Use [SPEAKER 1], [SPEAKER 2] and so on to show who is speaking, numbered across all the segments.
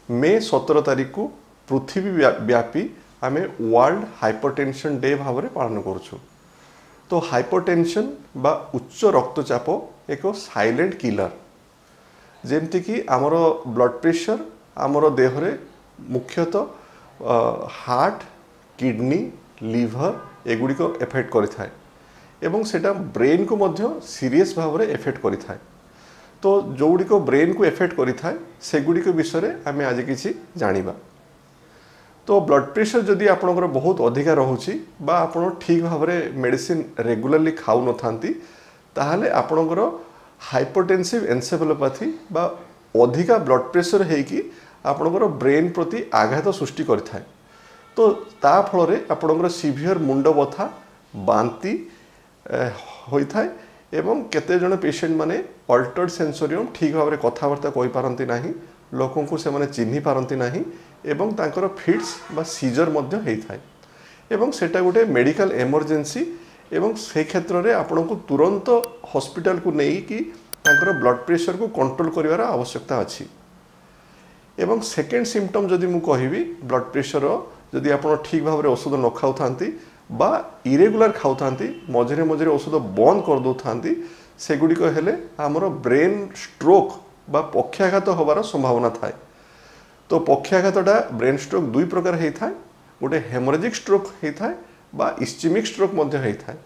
[SPEAKER 1] मे 17 तारीख को पृथ्वी व्यापी आम वर्ल्ड हाइपरटेंशन डे भाव में पालन करुँ। तो हाइपरटेंशन बा उच्च रक्तचाप एक साइलेंट किलर जेमती कि आमर ब्लड प्रेशर आमर देह रे मुख्यतः हार्ट किडनी लिवर एगुड़िक एफेक्ट करिथाए एवं सेटा ब्रेन को मध्य सीरियस भाव में एफेक्ट करिथाए। तो जो गुड़िक ब्रेन को एफेक्ट करिथाए सेगुड़िक विषय में आम आज किसी जानिबा। तो ब्लड प्रेशर जदि आपणकर बहुत अधिका रहुछि बा आपण ठीक भाव में मेडिसिन रेगुलरली खाऊ न थांती ताहाले आपणकर हाइपरटेंसिव एनसेफेलोपैथी बा अधिका ब्लड प्रेशर हेकी आपणकर ब्रेन प्रति आघात सृष्टि करिथाए। तो ता फल रे आपणकर सीवियर मुंड बथा बांती होइथाए एवं केते जण पेशेंट माने अल्टर्ड सेंसोरियम ठीक भाव में कथबार्ता कहि पारंती नाही, लोकों को से माने चिन्हि पारंती नाही एवं तांकर फिट्स बा सीजर मध्य हेइथाए एवं सेटा गोटे मेडिकल इमरजेंसी एवं से क्षेत्र में आपण को तुरंत हॉस्पिटल को नहीं कि तांकर ब्लड प्रेशर को कंट्रोल करिवार आवश्यकता अछि। एवं सेकेंड सिम्पटम जदि मु कहिबी ब्लड प्रेशर जदि आपण ठीक भाव में औषध न खाउ थांती बा इरेगुलर खाउ थांती मझे मझे औषध बंद कर दो थांती सेगुड़िक हेले हमर ब्रेन स्ट्रोक बा पक्षाघात होबार संभावना थाए। तो पक्षाघातटा ब्रेन स्ट्रोक दुई प्रकार होता है, गोटे हेमोरेजिक स्ट्रोक होता है बा इस्चेमिक स्ट्रोक मध्य होता है।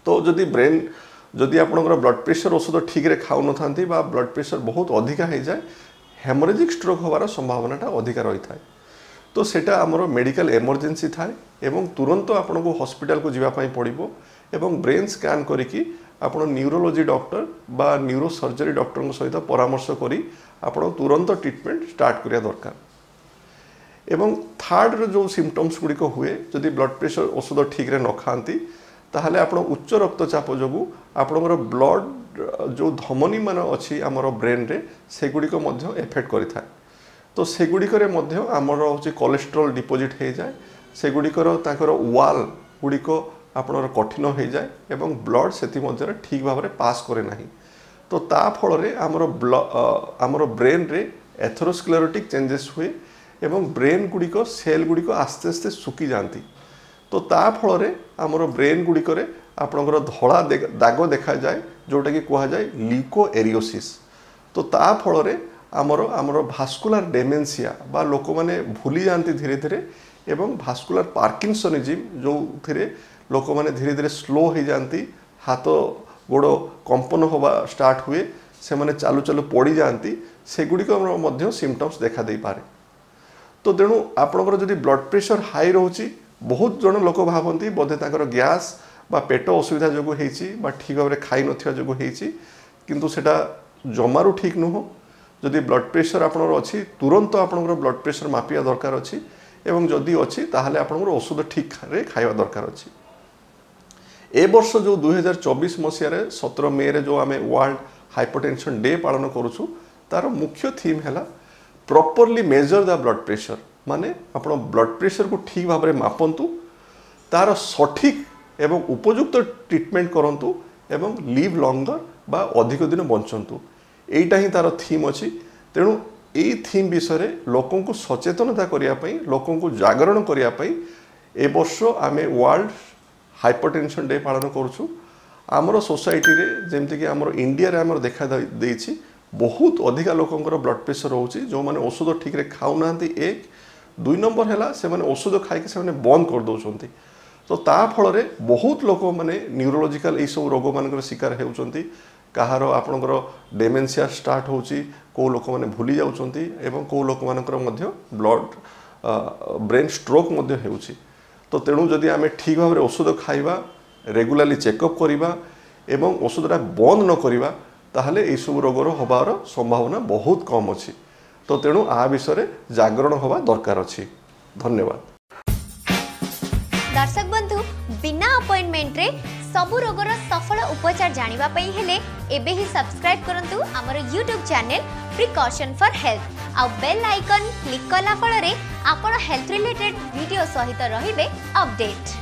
[SPEAKER 1] तो जदि ब्रेन जदि आपनकर ब्लड प्रेशर औषध ठीक रे खाऊ न थांती बा ब्लड प्रेशर बहुत अधिका हो जाए हेमोरेजिक स्ट्रोक होबार संभावनाटा अधिका रही है। तो सेटा आमर मेडिकल इमरजेंसी थाए एवं तुरंत आपन को हॉस्पिटल को जीवा पई पड़िबो एवं ब्रेन स्कैन करिकी आपण न्यूरोलॉजी डॉक्टर बा न्यूरो सर्जरी डॉक्टर सहित परामर्श करी आपण तुरंत ट्रीटमेंट स्टार्ट करिया दरकार। एवं थर्ड जो सिम्पटम्स गुड़िक हुए जदि ब्लड प्रेशर औषध ठीक रे न खाती ताहले आपण उच्च रक्तचाप जोगु आपणकर ब्लड जो धमनी मान अच्छी आमर ब्रेन रे सेगुड़िक मध्य एफेक्ट करिथाए। तो सेगुड़िक मध्य आमर होची कोलेस्ट्रॉल डिपोजिट हो जाए सेगुड़िकर तांकर वाल गुड़िक आपणर कठिन हो जाए एवं ब्लड से ठीक भाव में पास करे नाही। तो ता फल रे आमर ब्रेन रे एथेरोस्क्लेरोटिक चेंजेस हुए एवं ब्रेन गुड़िक सेल गुड़िक आस्ते आस्ते सुखी जाती। तो ता फल रे आमर ब्रेन गुड़िक आपणकर धड़ा दाग देखा जाए जोटा कि कह जाए ल्यूकोएरियोसिस। तो ता फल रे आमर भास्कुलार डेमेंसिया बा लोक माने भूली जाती धीरे धीरे एवं भास्कुलार पार्किंसनिज्म जो थिरे लोक माने धीरे धीरे स्लो हो जाती, हाथ गोड़ कंपन होगा स्टार्ट हुए से माने चालू चालू पड़ जाती सेगुड़िक सिम्पटम्स देखा दे पारे। तो तेणु आपणकर जदि ब्लड प्रेशर हाई रोची बहुत जन लोक भावती बोधे तांकर गैस बा पेट असुविधा जो होती ठीक भाव में खाई नथिबा जो होती किंतु सेटा जमारू ठीक नुह। जदि ब्लड प्रेशर आपणर अच्छी तुरंत आपणकर ब्लड प्रेशर मापिया दरकार अच्छी एवं जदि अच्छी ताहले आपणकर औषध ठीक रे खाइबा दरकार अच्छी। ए वर्ष जो 2024 मसीह 17 मे रे जो आम वर्ल्ड हाइपरटेंशन डे पालन करुछु तार मुख्य थीम है properly measure the blood pressure माने आपण ब्लड प्रेशर को ठीक भाव में मापंतु तार सठिक एवं उपयुक्त ट्रीटमेंट करंतु एवं लिव लॉन्गर बा अधिक दिन बंचंतु एटा ही तार थीम अच्छी। तेणु यही थीम विषय लोकों को सचेतनता करने लोकों को जागरण करने ए वर्ष आम वर्ल्ड हाइपरटेंशन डे पालन करुछु। आमर सोसाइटी रे जेमती कि आमर इंडिया रे आमर देखा देइछि बहुत अधिका लोकंकर ब्लड प्रेशर होउछि जो माने औषध ठीक रे खाउ नांती। एक दुई नंबर हैला से माने औषध खाइके से माने बंद कर दउछंती। तो ता फल रे बहुत लोक माने न्यूरोलॉजिकल ए सब रोग मानकर शिकार हेउछंती। कहार आपणकर डेमेंसिया स्टार्ट होउछि, को लोक माने भूली जाउछंती एवं को लोक मानकर मध्य ब्लड ब्रेन स्ट्रोक मध्य हेउछि। तो तेणु जदि आम ठीक भाव में औषध खाइबा रेगुलारली चेकअप करिबा एवं औषधटा बंद न करिबा ताहले ए सब रोगर होबार संभावना बहुत कम अच्छी। तो तेणु आ विषय जागरण होबा दरकार अच्छी। धन्यवाद।
[SPEAKER 2] दर्शक बंधु बिना अपॉइंटमेंट रे सबु रोगर सफल उपचार जानिबा पई हेले एबे ही सब्सक्राइब करंतु हमर YouTube channel precaution for health आ बेल आइकन क्लिक कला फल रे आपण हेल्थ रिलेटेड वीडियो सहित रहिबे अपडेट।